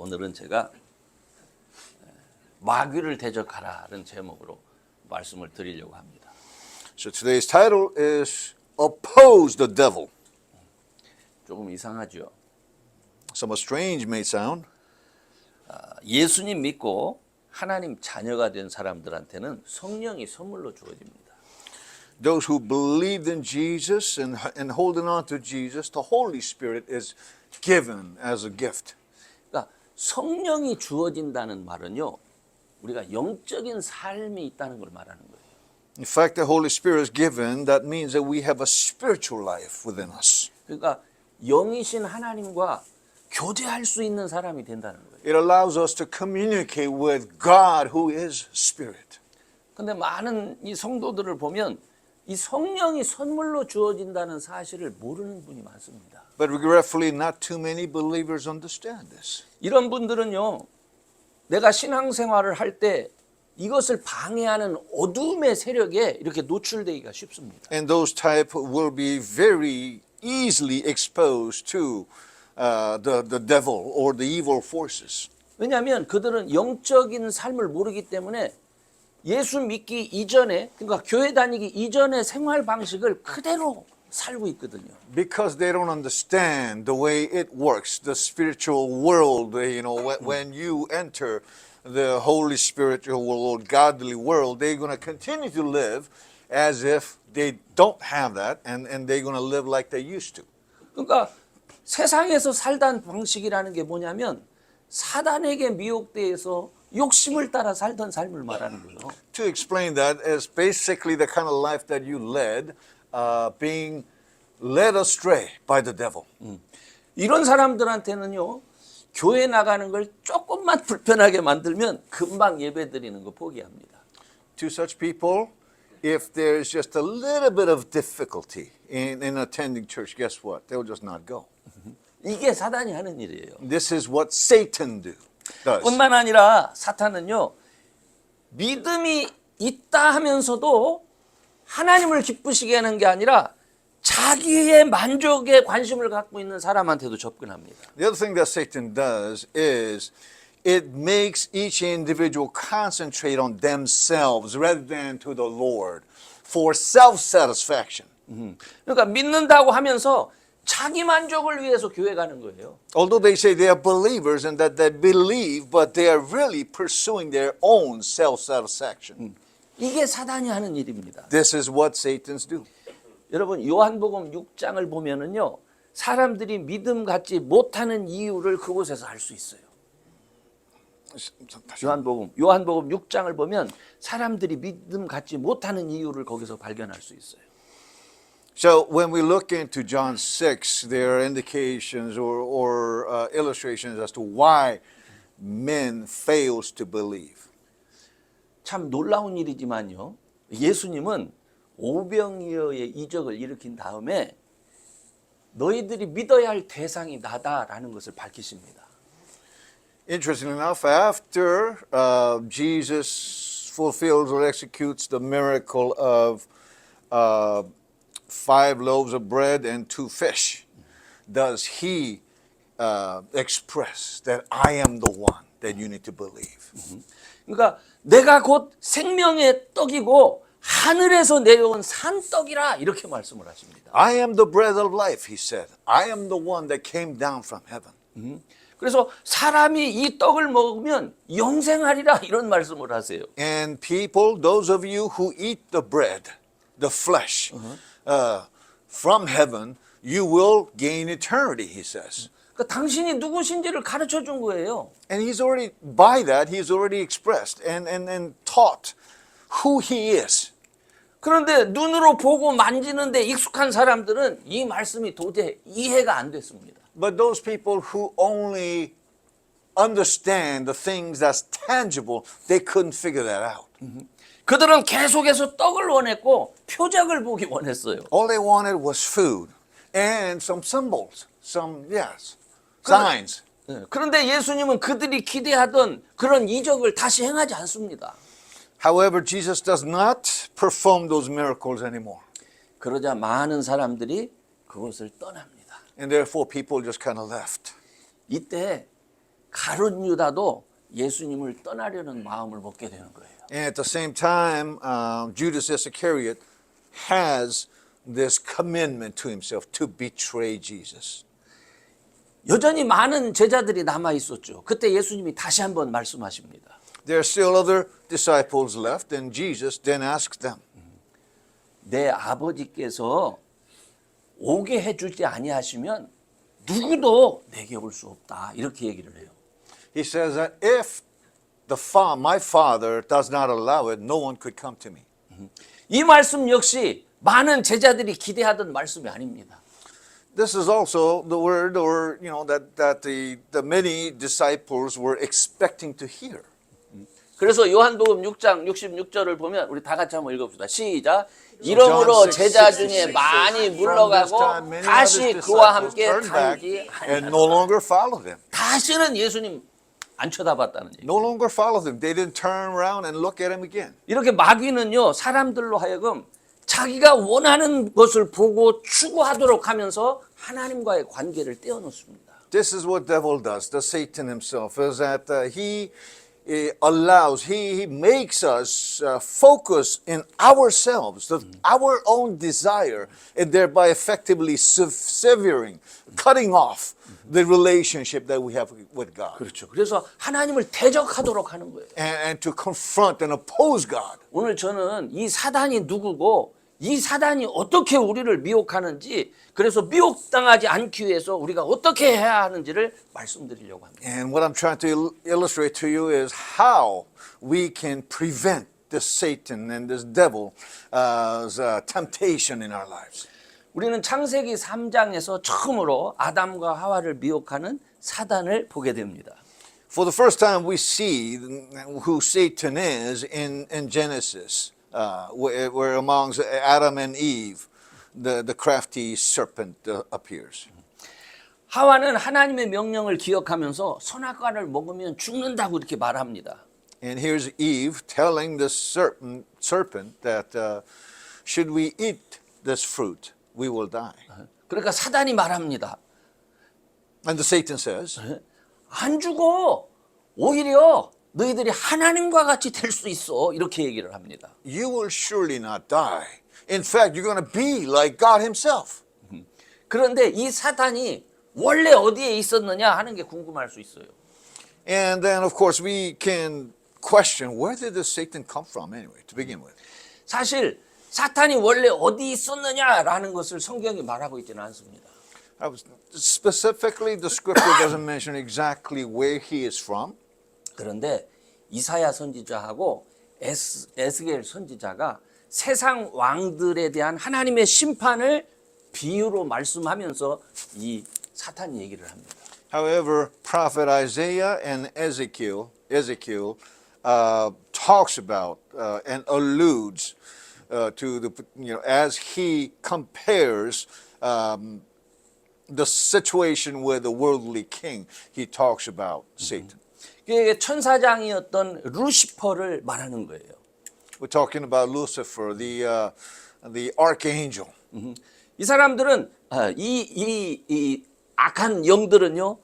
오늘은 제가 마귀를 대적하라는 제목으로 말씀을 드리려고 합니다. So today's title is Oppose the Devil. 조금 이상하죠. Somewhat strange may sound. 예수님 믿고 하나님 자녀가 된 사람들한테는 성령이 선물로 주어집니다. Those who believed in Jesus and holding on to Jesus, the Holy Spirit is given as a gift. 그러니까 성령이 주어진다는 말은요, 우리가 영적인 삶이 있다는 걸 말하는 거예요. In fact, the Holy Spirit is given. That means that we have a spiritual life within us. 그러니까 영이신 하나님과 교제할 수 있는 사람이 된다는 거예요. It allows us to communicate with God who is Spirit. 근데 많은 이 성도들을 보면 이 성령이 선물로 주어진다는 사실을 모르는 분이 많습니다. But regretfully, not too many believers understand this. 이런 분들은요, 내가 신앙생활을 할 때 이것을 방해하는 어둠의 세력에 이렇게 노출되기가 쉽습니다. And those type will be very easily exposed to the devil or the evil forces. 왜냐하면 그들은 영적인 삶을 모르기 때문에 예수 믿기 이전에, 그러니까 교회 다니기 이전의 생활 방식을 그대로 살고 있거든요. Because they don't understand the way it works, the spiritual world, when you enter the Holy Spiritual world, godly world, they're going to continue to live as if they don't have that, and they're going to live like they used to. 그러니까 세상에서 살던 방식이라는 게 뭐냐면 사단에게 미혹돼서 욕심을 따라 살던 삶을 말하는 거예요. To explain that is basically the kind of life that you led, being led astray by the devil. 이런 사람들한테는요, 교회 나가는 걸 조금만 불편하게 만들면 금방 예배 드리는 거 포기합니다. To such people, if there's just a little bit of difficulty in attending church, guess what? They'll just not go. 이게 사단이 하는 일이에요. This is what Satan does. 뿐만 아니라 사탄은요, 믿음이 있다 하면서도 하나님을 기쁘시게 하는 게 아니라 자기의 만족에 관심을 갖고 있는 사람한테도 접근합니다. The other thing that Satan does is it makes each individual concentrate on themselves rather than to the Lord for self-satisfaction. 그러니까 믿는다고 하면서 자기 만족을 위해서 교회 가는 거예요. Although they say they are believers and that they believe, but they are really pursuing their own self-satisfaction. 이게 사단이 하는 일입니다. This is what Satans do. 여러분, 요한복음 6장을 보면은요, 사람들이 믿음 갖지 못하는 이유를 그곳에서 알 수 있어요. 요한복음 6장을 보면 사람들이 믿음 갖지 못하는 이유를 거기서 발견할 수 있어요. So when we look into John 6, there are indications or illustrations as to why men fails to believe. 참 놀라운 일이지만요, 예수님은 오병이어의 이적을 일으킨 다음에 너희들이 믿어야 할 대상이 나다라는 것을 밝히십니다. Interestingly enough, after Jesus fulfills or executes the miracle of 5 loaves of bread and 2 fish, does he express that I am the one that you need to believe? 그러니까 내가 곧 생명의 떡이고 하늘에서 내려온 산떡이라 이렇게 말씀을 하십니다. I am the bread of life, he said. I am the one that came down from heaven. 그래서 사람이 이 떡을 먹으면 영생하리라 이런 말씀을 하세요. And people, those of you who eat the bread, the flesh, from heaven, you will gain eternity, he says. 그러니까 당신이 누구신지를 가르쳐 준 거예요. And he's already, by that, he's already expressed and taught who he is. 그런데 눈으로 보고 만지는데 익숙한 사람들은 이 말씀이 도저히 이해가 안 됐습니다. But those people who only understand the things that's tangible, they couldn't figure that out. 그들은 계속해서 떡을 원했고 표적을 보기 원했어요. All they wanted was food and some symbols, signs. 그런데 예수님은 그들이 기대하던 그런 이적을 다시 행하지 않습니다. However, Jesus does not perform those miracles anymore. 그러자 많은 사람들이 그것을 떠납니다. And therefore, people just kind of left. 이때 가룟 유다도 예수님을 떠나려는 마음을 먹게 되는 거예요. And at the same time, Judas Iscariot has this commitment to himself to betray Jesus. 여전히 많은 제자들이 남아 있었죠. 그때 예수님이 다시 한번 말씀하십니다. There are still other disciples left, and Jesus then asks them, 내 아버지께서 오게 해주지 아니하시면 누구도 내게 올 수 없다. 이렇게 얘기를 해요. he says that if my Father does not allow it, no one could come to me. 이 말씀 역시 많은 제자들이 기대하던 말씀이 아닙니다. This is also the word, or that the many disciples were expecting to hear. 그래서 요한복음 6장 66절을 보면 우리 다 같이 한번 읽어봅시다. 시작. 이러므로 제자 중에 많이 물러가고 다시 그와 함께 다니지 and no longer follow them. 다시는 예수님 안 쳐다봤다는 얘기. No longer follow them. They didn't turn around and look at him again. 이렇게 마귀는요 사람들로 하여금 자기가 원하는 것을 보고 추구하도록 하면서 하나님과의 관계를 떼어놓습니다. This is what devil does. The Satan himself is that he allows, he makes us focus in ourselves, our own desire, and thereby effectively severing, cutting off the relationship that we have with God. 그렇죠. 그래서 하나님을 대적하도록 하는 거예요. And to confront and oppose God. 오늘 저는 이 사단이 누구고 이 사단이 어떻게 우리를 미혹하는지 그래서 미혹당하지 않기 위해서 우리가 어떻게 해야 하는지를 말씀드리려고 합니다. And what I'm trying to illustrate to you is how we can prevent this Satan and this devil's temptation in our lives. 우리는 창세기 3장에서 처음으로 아담과 하와를 미혹하는 사단을 보게 됩니다. For the first time, we see who Satan is in Genesis, where amongst Adam and Eve, the crafty serpent appears. 하와는 하나님의 명령을 기억하면서 선악과를 먹으면 죽는다고 이렇게 말합니다. And here's Eve telling the serpent that should we eat this fruit, we will die. 그러니까 사단이 말합니다. And the Satan says, 안 죽어. 오히려 너희들이 하나님과 같이 될 수 있어. 이렇게 얘기를 합니다. you will surely not die. In fact, you're going to be like God himself. 그런데 이 사단이 원래 어디에 있었느냐 하는 게 궁금할 수 있어요. And then, of course, we can question, where did this Satan come from anyway, to begin with? 사실 사탄이 원래 어디 있었느냐라는 것을 성경이 말하고 있지는 않습니다. Specifically, the scripture doesn't mention exactly where he is from. 그런데 이사야 선지자하고 에스겔 선지자가 세상 왕들에 대한 하나님의 심판을 비유로 말씀하면서 이 사탄 얘기를 합니다. However, prophet Isaiah and Ezekiel talks about and alludes to the, as he compares the situation with the worldly king, he talks about Satan. 이게 천사장이었던 루시퍼를 말하는 거예요. We're talking about Lucifer, the archangel. 이 사람들은 이 악한 영들은요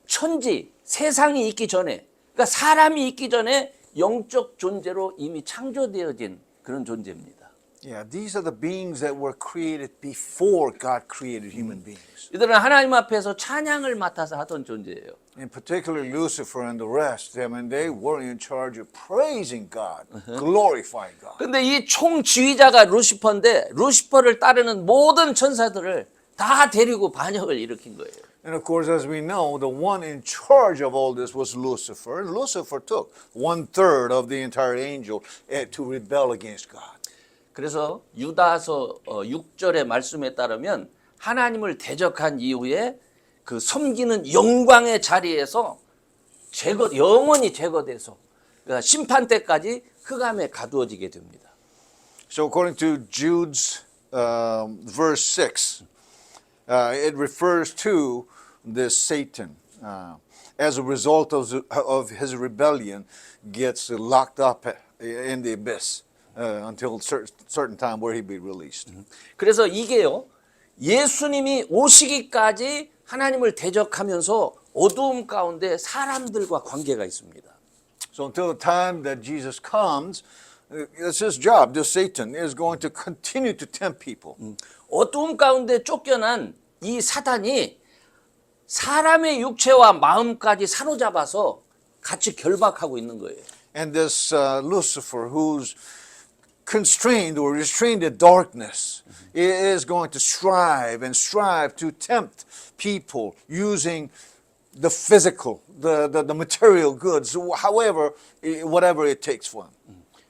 천지 세상이 있기 전에 그러니까 사람이 있기 전에 영적 존재로 이미 창조되어진 그런 존재입니다. Yeah, these are the beings that were created before God created human beings. 이들은 하나님 앞에서 찬양을 맡아서 하던 존재예요. In particular, Lucifer and the rest, I mean, they were in charge of praising God, glorifying God. 근데 이 총지휘자가 루시퍼인데 루시퍼를 따르는 모든 천사들을 다 데리고 반역을 일으킨 거예요. And of course, as we know, the one in charge of all this was Lucifer. And Lucifer took 1/3 of the entire angel to rebel against God. 그래서 유다서 6절의 말씀에 따르면 하나님을 대적한 이후에 그 섬기는 영광의 자리에서 영원히 제거돼서 그러니까 심판 때까지 흑암에 가두어지게 됩니다. So according to Jude's verse 6, it refers to this Satan as a result of his rebellion gets locked up in the abyss until certain time where he be released. 그래서 이게요 예수님이 오시기까지 하나님을 대적하면서 어두움 가운데 사람들과 관계가 있습니다. So until the time that Jesus comes, it's his job. This Satan is going to continue to tempt people. 어두움 가운데 쫓겨난 이 사단이 사람의 육체와 마음까지 사로잡아서 같이 결박하고 있는 거예요. And this Lucifer, who's constrained or restrained in darkness, is going to strive to tempt people using the physical, the material goods, however, whatever it takes for him.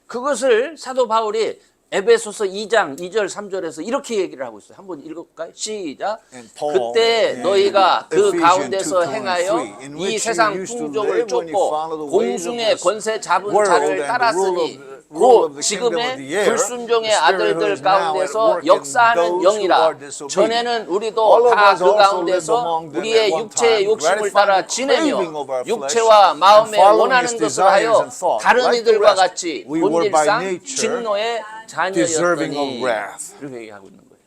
그것을 사도 바울이 에베소서 2장 2절 3절에서 이렇게 얘기를 하고 있어요. 한번 읽어볼까요? 시작. 그때 너희가 그 가운데서 행하여 이 세상 풍족을 쫓고 공중의 권세 잡은 자를 따랐으니 곧 지금의 불순종의 아들들 가운데서 역사하는 영이라. 전에는 우리도 다 그 가운데서 우리의 육체의 욕심을 따라 지내며 육체와 마음에 원하는 것을 하여 다른 이들과 같이 본질상 진노의 자녀였더니 이렇게 얘기하고 있는 거예요.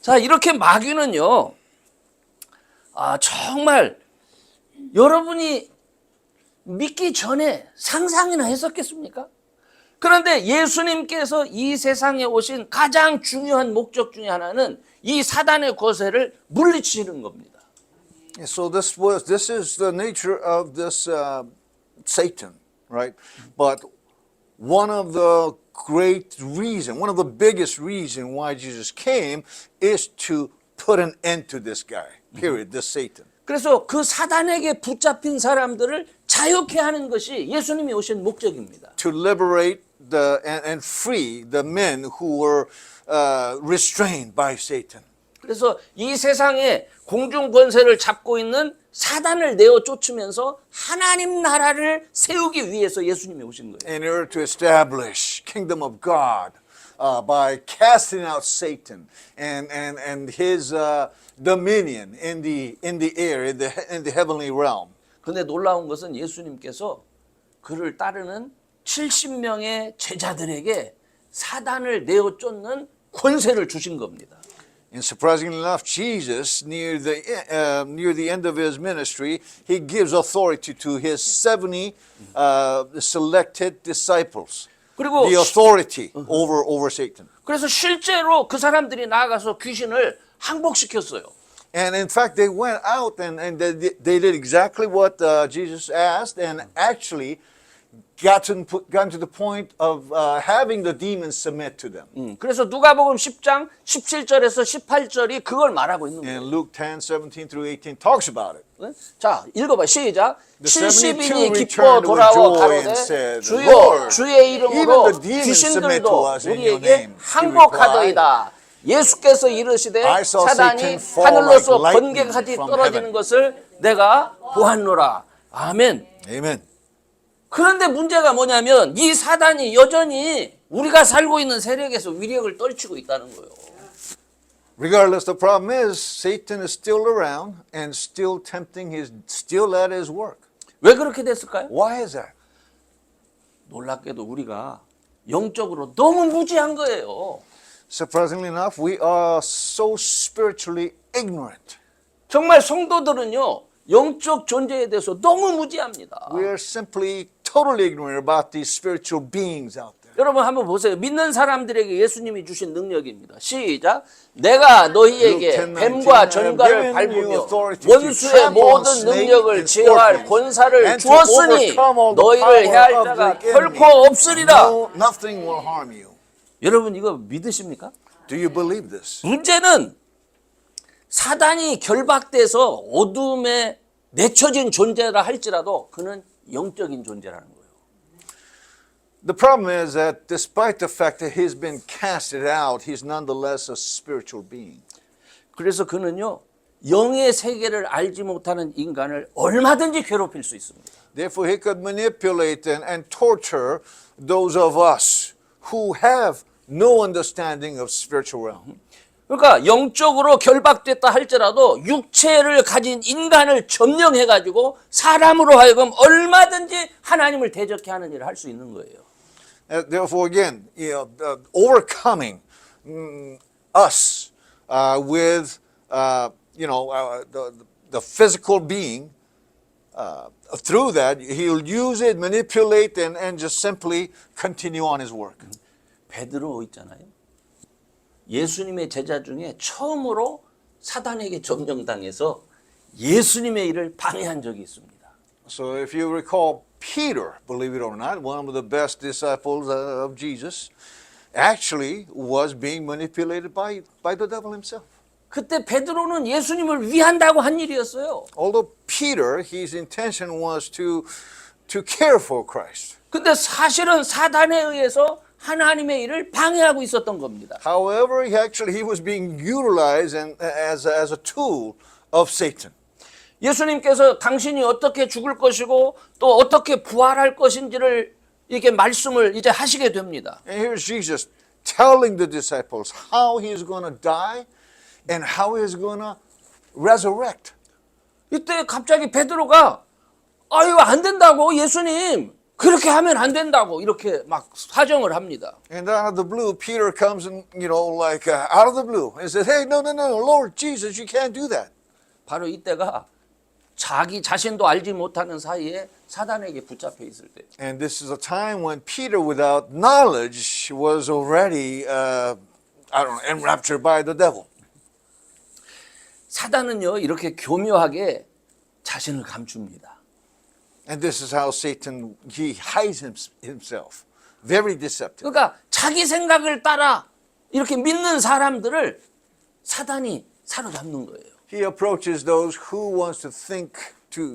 자, 이렇게 마귀는요, 정말 여러분이 믿기 전에 상상이나 했었겠습니까? 그런데 예수님께서 이 세상에 오신 가장 중요한 목적 중에 하나는 이 사단의 거세를 물리치는 겁니다. So this is the nature of this Satan, right? But one of the one of the biggest reason why Jesus came is to put an end to this guy. Period. This Satan. 그래서 그 사단에게 붙잡힌 사람들을 자유케 하는 것이 예수님이 오신 목적입니다. To liberate and free the men who were restrained by Satan. 그래서 이 세상에 공중 권세를 잡고 있는 사단을 내어 쫓으면서 하나님 나라를 세우기 위해서 예수님이 오신 거예요. In order to establish kingdom of God by casting out Satan and his dominion in the air, in the heavenly realm. 그런데 놀라운 것은 예수님께서 그를 따르는 70명의 제자들에게 사단을 내어 쫓는 권세를 주신 겁니다. And surprisingly enough, Jesus, near the end of his ministry, he gives authority to his 70 selected disciples. 그리고 The authority over Satan. 그래서 실제로 그 사람들이 나아가서 귀신을 항복시켰어요. And in fact, they went out and they did exactly what Jesus asked, and actually gotten to the point of having the demons submit to them. 그래서 누가복음 10장 17절에서 18절이 그걸 말하고 있는 거예요. And Luke 10:17 through 18 talks about it. 네? 자, 읽어봐. 시작. The 70인이 72 기뻐 returned with 돌아와 joy 가로되 and said, 주여 Lord, 주의 이름으로 even the demons submit to 귀신들도 us in your 우리에게 name. 항복하더이다. 예수께서 이르시되 I saw 사단이 Satan fall 하늘로서 like lightning 번개같이 from 떨어지는 heaven. 것을 내가 보았노라. 아멘. Amen. 그런데 문제가 뭐냐면 이 사단이 여전히 우리가 살고 있는 세력에서 위력을 떨치고 있다는 거예요. Regardless, the problem is Satan is still around and still tempting, still at his work. 왜 그렇게 됐을까요? Why is that? 놀랍게도 우리가 영적으로 너무 무지한 거예요. Surprisingly enough, we are so spiritually ignorant. 정말 성도들은요, 영적 존재에 대해서 너무 무지합니다. We are simply totally ignorant about these spiritual beings out there. 여러분 한번 보세요. 믿는 사람들에게 예수님이 주신 능력입니다. 시작. 내가 너희에게 뱀과 전갈을 밟으며 원수의 모든 능력을 제어할 권사를 주었으니 너희를 해할 자가 결코 없으리라. Nothing will harm you. 여러분 이거 믿으십니까? Do you believe this? 문제는 사단이 결박돼서 어둠에 내쳐진 존재라 할지라도 그는 영적인 존재라는 거예요. The problem is that despite the fact that he's been casted out, he's nonetheless a spiritual being. 그래서 그는요, 영의 세계를 알지 못하는 인간을 얼마든지 괴롭힐 수 있습니다. Therefore, he could manipulate and torture those of us who have no understanding of spiritual realm. 그러니까 영적으로 결박됐다 할지라도 육체를 가진 인간을 점령해가지고 사람으로 하여금 얼마든지 하나님을 대적해 하는 일을 할 수 있는 거예요. Therefore, again, overcoming us with, the physical being, through that, he'll use it, manipulate, and just simply continue on his work. 베드로 있잖아요. 예수님의 제자 중에 처음으로 사단에게 점령당해서 예수님의 일을 방해한 적이 있습니다. So if you recall, Peter, believe it or not, one of the best disciples of Jesus, actually was being manipulated by the devil himself. 그때 베드로는 예수님을 위한다고 한 일이었어요. Although Peter, his intention was to care for Christ. 근데 사실은 사단에 의해서 하나님의 일을 방해하고 있었던 겁니다. However, he was being utilized as a tool of Satan. 예수님께서 당신이 어떻게 죽을 것이고 또 어떻게 부활할 것인지를 이렇게 말씀을 이제 하시게 됩니다. And here's Jesus telling the disciples how he is going to die and how he is going to resurrect. 이때 갑자기 베드로가 아유 안 된다고 예수님 그렇게 하면 안 된다고 이렇게 막 사정을 합니다. And out of the blue, Peter comes and, like out of the blue and says, hey, no, Lord Jesus, you can't do that. 바로 이때가 자기 자신도 알지 못하는 사이에 사단에게 붙잡혀 있을 때. And this is a time when Peter, without knowledge, was already, enraptured by the devil. 사단은요 이렇게 교묘하게 자신을 감춥니다. And this is how Satan, he hides himself. Very deceptive. 그러니까 자기 생각을 따라 이렇게 믿는 사람들을 사단이 사로잡는 거예요. He approaches those who wants to think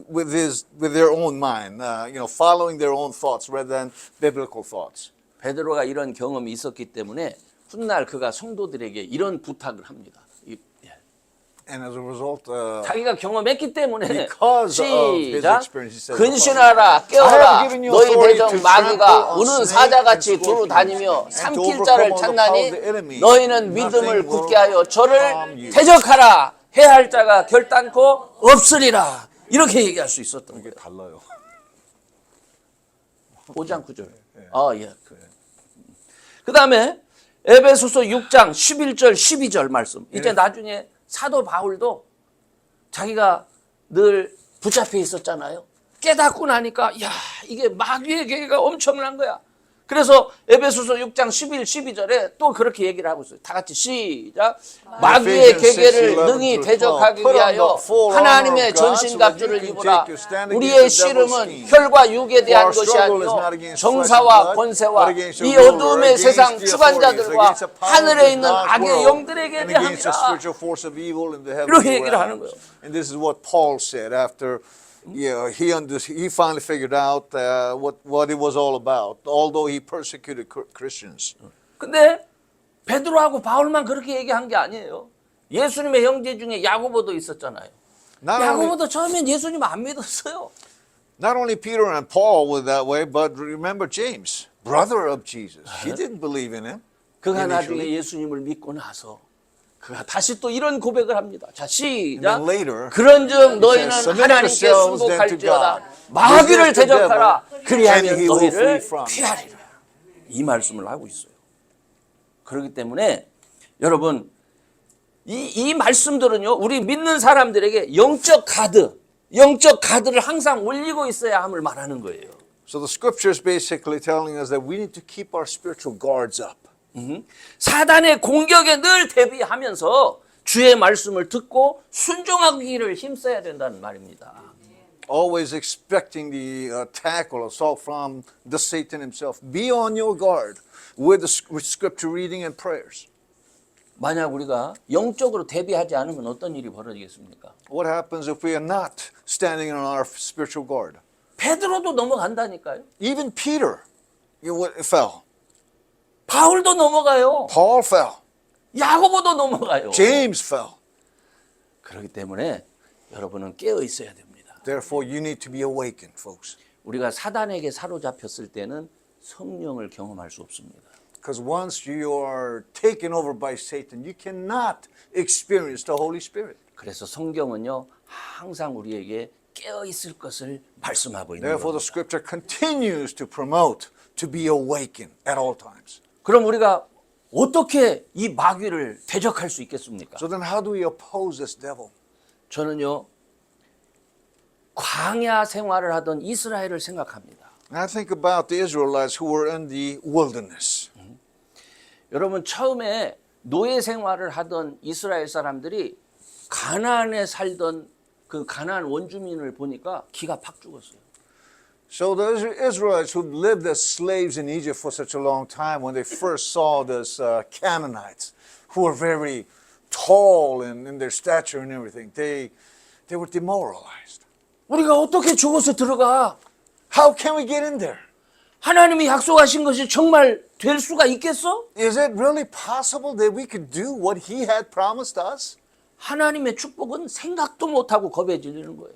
with their own mind, following their own thoughts rather than biblical thoughts. 베드로가 이런 경험이 있었기 때문에 훗날 그가 성도들에게 이런 부탁을 합니다. And as a result, 자기가 경험했기 때문에 because of his 시작 experience, he says, 근신하라 깨어라 너희 대적 마귀가 우는 사자같이 두루 다니며 삼킬 자를 찾나니 너희는 믿음을 굳게 하여 저를 대적하라 해야 할 자가 결단코 없으리라 이렇게 얘기할 수 있었던 거예요. 달라요. 5장 9절. 예. 그 다음에 에베소서 6장 11절 12절 말씀. 이제 나중에 사도 바울도 자기가 늘 붙잡혀 있었잖아요. 깨닫고 나니까 야 이게 마귀의 계계가 엄청난 거야. 그래서 에베소서 6장 11, 12절에 또 그렇게 얘기를 하고 있어요. 다 같이 시작. 마귀의 계계를 능히 대적하기 위하여 하나님의 전신갑주를 입으라. 우리의 씨름은 혈과 육에 대한 것이 아니요 정사와 권세와 이 어두움의 세상 주관자들과 하늘에 있는 악의 영들에게 대함이라. 이렇게 얘기를 하는 거예요. And this is what Paul said after he finally figured out what it was all about, although he persecuted Christians. 근데 베드로하고 바울만 그렇게 얘기한 게 아니에요. 예수님의 형제 중에 야고보도 있었잖아요. 야고보도 처음엔 예수님 안 믿었어요. Not only Peter and Paul were that way, but remember James, brother of Jesus. He didn't believe in him. 그가 나중에 예수님을 믿고 나서 그가 다시 또 이런 고백을 합니다. 자, 시작. 그런즉 너희는 하나님께 승복할지어다. 마귀를 대적하라. 그리하면 너희를 피하리라. 이 말씀을 하고 있어요. 그렇기 때문에 여러분 이 말씀들은요. 우리 믿는 사람들에게 영적 가드를 항상 올리고 있어야 함을 말하는 거예요. So the scriptures basically telling us that we need to keep our spiritual guards up. 사단의 공격에 늘 대비하면서 주의 말씀을 듣고 순종하기를 힘써야 된다는 말입니다. Always expecting the attack or assault from the Satan himself. Be on your guard with scripture reading and prayers. 만약 우리가 영적으로 대비하지 않으면 어떤 일이 벌어지겠습니까? What happens if we are not standing on our spiritual guard? 베드로도 넘어간다니까요. Even Peter fell. 바울도 넘어가요. Paul fell. 야고보도 넘어가요. James fell. 그렇기 때문에 여러분은 깨어 있어야 됩니다. Therefore, you need to be awakened, folks. 우리가 사단에게 사로잡혔을 때는 성령을 경험할 수 없습니다. Because once you are taken over by Satan, you cannot experience the Holy Spirit. 그래서 성경은요 항상 우리에게 깨어 있을 것을 말씀하고 있는 Therefore, 겁니다. the Scripture continues to promote to be awakened at all times. 그럼 우리가 어떻게 이 마귀를 대적할 수 있겠습니까? So then, how do we oppose this devil? 저는요 광야 생활을 하던 이스라엘을 생각합니다. And I think about the Israelites who were in the wilderness. 여러분 처음에 노예 생활을 하던 이스라엘 사람들이 가나안에 살던 그 가나안 원주민을 보니까 기가 팍 죽었어요. So the Israelites who lived as slaves in Egypt for such a long time, when they first saw these Canaanites, who were very tall in their stature and everything, they were demoralized. 우리가 어떻게 죽어서 들어가? How can we get in there? 하나님이 약속하신 것이 정말 될 수가 있겠어? Is it really possible that we could do what He had promised us? 하나님의 축복은 생각도 못하고 겁에 질리는 거예요.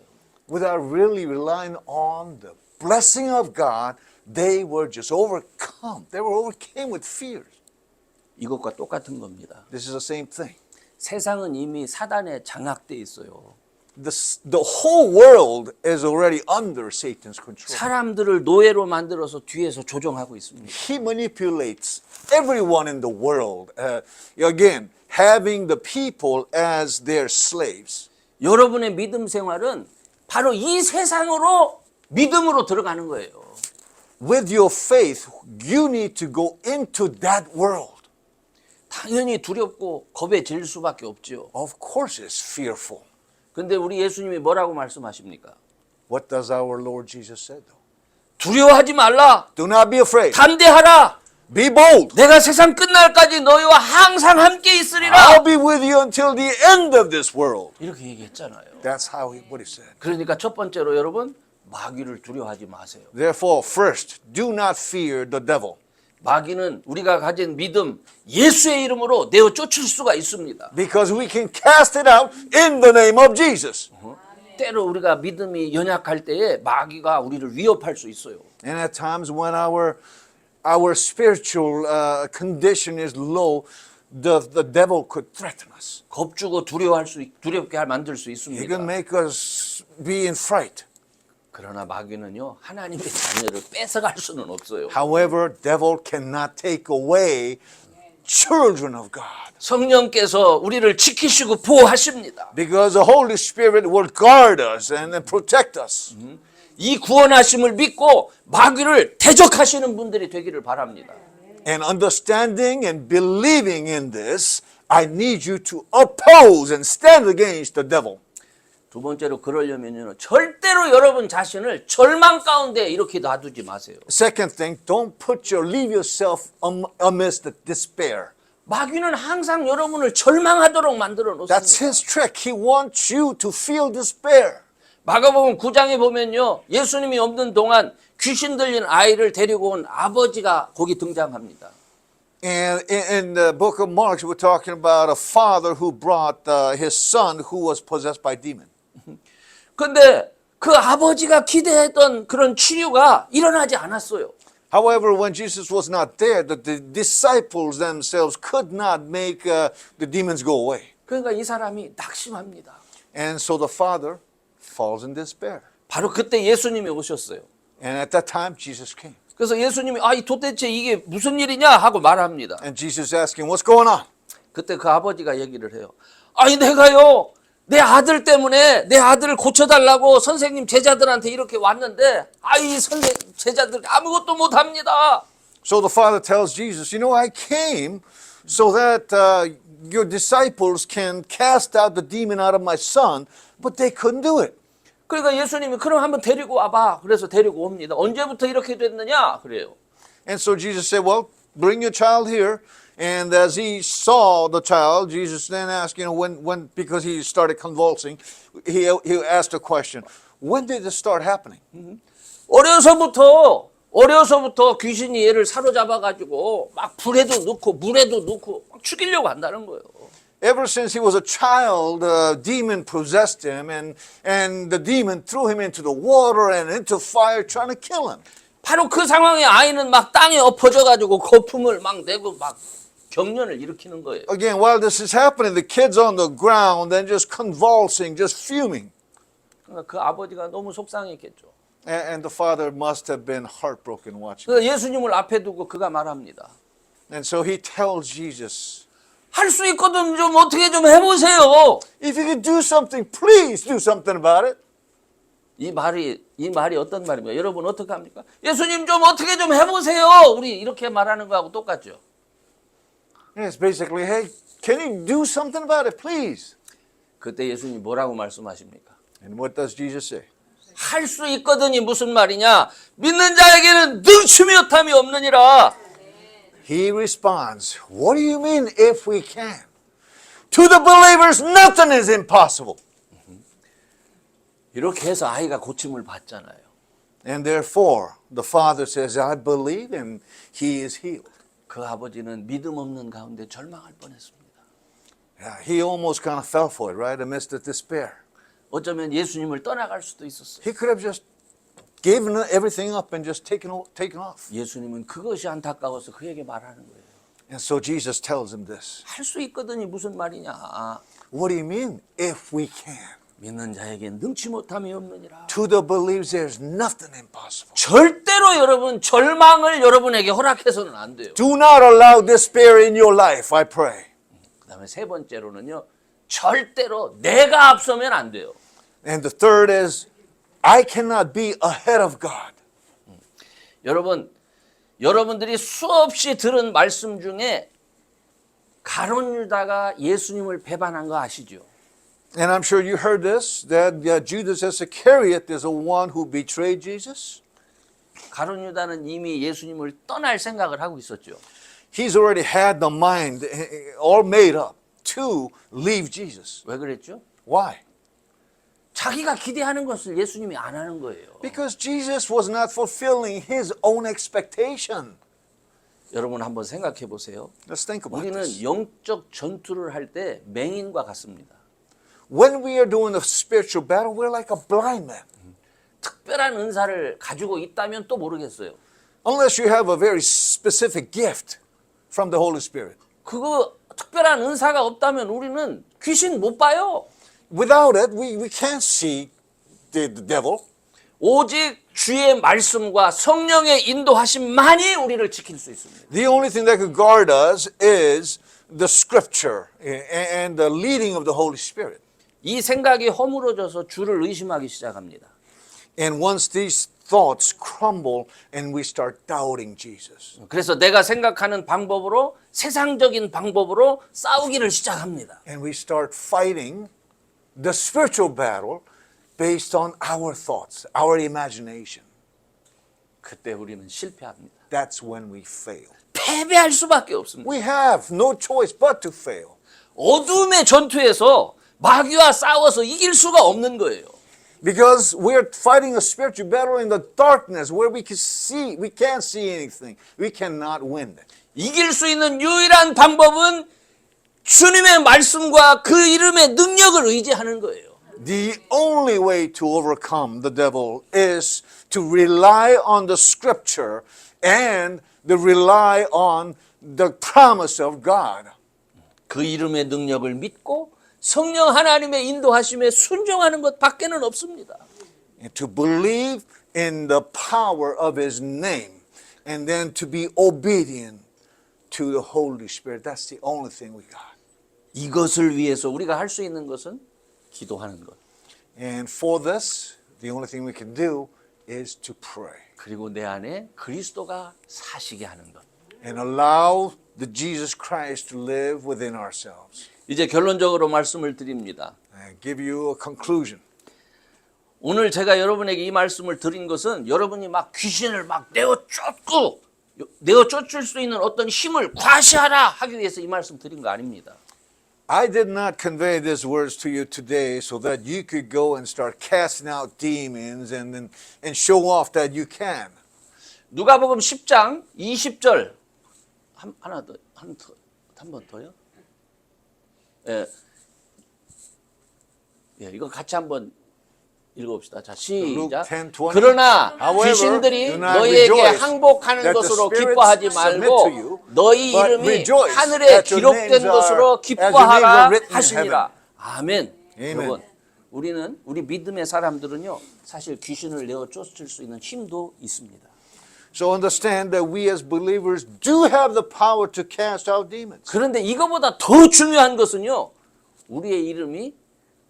Without really relying on the blessing of God, they were just overcome. They were overcame with fears. 이것과 똑같은 겁니다. This is the same thing. 세상은 이미 사단에 장악돼 있어요. The whole world is already under Satan's control. 사람들을 노예로 만들어서 뒤에서 조종하고 있습니다. He manipulates everyone in the world. Again, having the people as their slaves. 여러분의 믿음 생활은 바로 이 세상으로 믿음으로 들어가는 거예요. With your faith, you need to go into that world. 당연히 두렵고 겁에 질 수밖에 없죠. Of course, it's fearful. 근데 우리 예수님이 뭐라고 말씀하십니까? What does our Lord Jesus say, though? 두려워하지 말라. Do not be afraid. 담대하라. Be bold. 내가 세상 끝날까지 너희와 항상 함께 I'll 있으리라. be with you until the end of this world. 이렇게 얘기했잖아요. That's what he said. 그러니까 첫 번째로 여러분 마귀를 두려워하지 마세요. Therefore, first, do not fear the devil. 마귀는 우리가 가진 믿음 예수의 이름으로 내어 쫓을 수가 있습니다. Because we can cast it out in the name of Jesus. 때로 우리가 믿음이 연약할 때에 마귀가 우리를 위협할 수 있어요. And at times when our spiritual condition is low, the devil could threaten us. 겁주고 두렵게 만들 수 He 있습니다. can make us be in fright. 그러나 마귀는요 하나님의 자녀를 뺏어갈 수는 없어요. However, devil cannot take away children of God. 성령께서 우리를 지키시고 보호하십니다. Because the Holy Spirit will guard us and protect us. 이 구원하심을 믿고 마귀를 대적하시는 분들이 되기를 바랍니다. And understanding and believing in this, I need you to oppose and stand against the devil. 두 번째로 그러려면요 절대로 여러분 자신을 절망 가운데 이렇게 놔두지 마세요. Second thing, don't leave yourself amidst the despair. 마귀는 항상 여러분을 절망하도록 만들어 That's 놓습니다. his trick. He wants you to feel despair. 마가복음 9장에 보면요 예수님이 없는 동안 귀신 들린 아이를 데리고 온 아버지가 거기 등장합니다. And in the book of Mark, we're talking about a father who brought his son who was possessed by demons. 근데 그 아버지가 기대했던 그런 치료가 일어나지 않았어요. However, when Jesus was not there, the disciples themselves could not make the demons go away. 그러니까 이 사람이 낙심합니다. And so the father falls in despair. 바로 그때 예수님이 오셨어요. And at that time, Jesus came. 그래서 예수님이 도대체 이게 무슨 일이냐 하고 말합니다. And Jesus asked him, what's going on? 그때 그 아버지가 얘기를 해요. 내가요 내 아들 때문에 내 아들을 고쳐달라고 선생님 제자들한테 이렇게 왔는데 이 제자들 아무것도 못합니다. So the father tells Jesus, I came so that your disciples can cast out the demon out of my son, but they couldn't do it. 그러니까 예수님이 그럼 한번 데리고 와봐. 그래서 데리고 옵니다. 언제부터 이렇게 됐느냐? 그래요. And so Jesus said, well, bring your child here. And as he saw the child, Jesus then asked, when because he started convulsing, he asked a question. When did this start happening? 어려서부터 귀신이 얘를 사로잡아가지고 막 불에도 넣고 물에도 넣고 막 죽이려고 한다는 거예요. Ever since he was a child, a demon possessed him, and the demon threw him into the water and into fire, trying to kill him. 바로 그 상황에 아이는 막 땅에 엎어져가지고 거품을 막 내고 막 경련을 일으키는 거예요. Again, while this is happening, the kid's on the ground and just convulsing, just fuming. 그러니까 그 아버지가 너무 속상했겠죠. And the father must have been heartbroken watching. 그래서 예수님을 앞에 두고 그가 말합니다. And so he tells Jesus, 할 수 있거든 좀 어떻게 좀 해보세요. if you could do something, please do something about it. 이 말이 어떤 말입니까? 여러분 어떻게 합니까? 예수님 좀 어떻게 좀 해보세요. 우리 이렇게 말하는 거하고 똑같죠. It's basically, hey, can you do something about it, please? 그때 예수님 뭐라고 말씀하십니까? And what does Jesus say? 할 수 있거든이 무슨 말이냐? 믿는 자에게는 능치 못함이 없느니라. He responds, what do you mean if we can? To the believers, nothing is impossible. 이렇게 해서 아이가 고침을 받잖아요. And therefore, the father says, I believe, and he is healed. 그 아버지는 믿음 없는 가운데 절망할 뻔했습니다. Yeah, he almost kind of fell for it, right? Amidst the despair. 어쩌면 예수님을 떠나갈 수도 있었어요. He could have just given everything up and just taken off. 예수님은 그것이 안타까워서 그에게 말하는 거예요. And so Jesus tells him this. 할 수 있거든이 무슨 말이냐? What do you mean, if we can? 믿는 자에게 능치 못함이 없느니라. To the believers, there's nothing impossible. 절대로 여러분 절망을 여러분에게 허락해서는 안 돼요. Do not allow despair in your life, I pray. 그다음에 세 번째로는요. 절대로 내가 앞서면 안 돼요. And the third is, I cannot be ahead of God. 여러분들이 수없이 들은 말씀 중에 가룟 유다가 예수님을 배반한 거 아시죠? And I'm sure you heard this, that Judas Iscariot is the one who betrayed Jesus. 가룟 유다는 이미 예수님을 떠날 생각을 하고 있었죠. He's already had the mind all made up to leave Jesus. 왜 그랬죠? Why? 자기가 기대하는 것을 예수님이 안 하는 거예요. Because Jesus was not fulfilling his own expectation. 여러분 한번 생각해 보세요. Let's think about 우리는 this. 영적 전투를 할 때 맹인과 같습니다. When we are doing a spiritual battle, we're like a blind man. 특별한 은사를 가지고 있다면 또 모르겠어요. Unless you have a very specific gift from the Holy Spirit. 그거 특별한 은사가 없다면 우리는 귀신 못 봐요. Without it, we can't see the devil. 오직 주의 말씀과 성령의 인도하심만이 우리를 지킬 수 있습니다. The only thing that could guard us is the scripture and the leading of the Holy Spirit. 이 생각이 허물어져서 주를 의심하기 시작합니다. And once these thoughts crumble and we start doubting Jesus. 그래서 내가 생각하는 방법으로 세상적인 방법으로 싸우기를 시작합니다. And we start fighting the spiritual battle based on our thoughts, our imagination. 그때 우리는 실패합니다. That's when we fail. 패배할 수밖에 없습니다. We have no choice but to fail. 어둠의 전투에서 마귀와 싸워서 이길 수가 없는 거예요. Because we're fighting a spiritual battle in the darkness where we can't see anything. We cannot win. 이길 수 있는 유일한 방법은 주님의 말씀과 그 이름의 능력을 의지하는 거예요. The only way to overcome the devil is to rely on the scripture and to rely on the promise of God. 그 이름의 능력을 믿고 성령 하나님의 인도하심에 순종하는 것 밖에는 없습니다. And to believe in the power of his name and then to be obedient to the Holy Spirit. That's the only thing we got. 이것을 위해서 우리가 할 수 있는 것은 기도하는 것. And for this, the only thing we can do is to pray. 그리고 내 안에 그리스도가 사시게 하는 것. And allow the Jesus Christ to live within ourselves. 이제 결론적으로 말씀을 드립니다. And give you a conclusion. 오늘 제가 여러분에게 이 말씀을 드린 것은 여러분이 막 귀신을 막 내어 쫓을 수 있는 어떤 힘을 과시하라 하기 위해서 이 말씀 드린 거 아닙니다. I did not convey these words to you today so that you could go and start casting out demons and show off that you can. 누가복음 10장 20절 한 번 더요? 예, 이거 같이 한번 읽어봅시다. 자, 시작. 10:20. 그러나 However, 귀신들이 do not 너희에게 rejoice 항복하는 that the 것으로 spirits 기뻐하지 submit 말고 to you, 너희 but 이름이 rejoice 하늘에 that your 기록된 names are- 것으로 as your names 기뻐하라 are written in 하시니라. 아멘. Amen. 여러분, 우리 믿음의 사람들은요, 사실 귀신을 내어 쫓을 수 있는 힘도 있습니다. So understand that we as believers do have the power to cast out demons. 그런데 이거보다 더 중요한 것은요, 우리의 이름이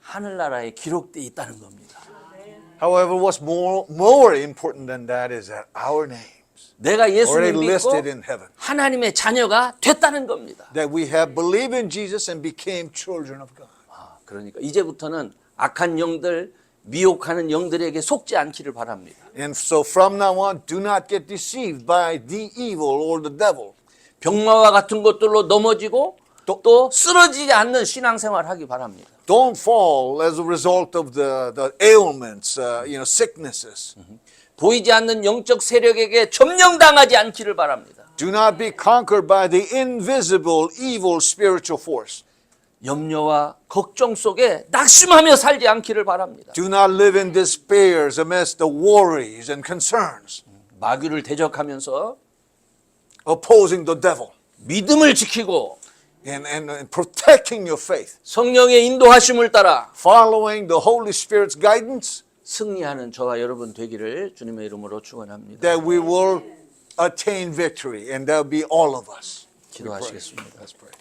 하늘나라에 기록되어 있다는 겁니다. However, what's more important than that is that our names 내가 already 예수님 믿고 listed in heaven. 하나님의 자녀가 됐다는 겁니다. That we have believed in Jesus and became children of God. 그러니까 이제부터는 악한 영들, 미혹하는 영들에게 속지 않기를 바랍니다. And so from now on, do not get deceived by the evil or the devil. 병마와 같은 것들로 넘어지고 또 쓰러지지 않는 신앙생활 하기 바랍니다. Don't fall as a result of the ailments, sicknesses. 보이지 않는 영적 세력에게 점령당하지 않기를 바랍니다. Do not be conquered by the invisible evil spiritual force. 염려와 걱정 속에 낙심하며 살지 않기를 바랍니다. Do not live in despair amidst the worries and concerns, 마귀를 대적하면서 opposing the devil 믿음을 지키고 and protecting your faith, 성령의 인도하심을 따라 following the Holy Spirit's guidance, 승리하는 저와 여러분 되기를 주님의 이름으로 축원합니다. that we will attain victory, and that will be all of us. 기도하시겠습니다. Let's pray.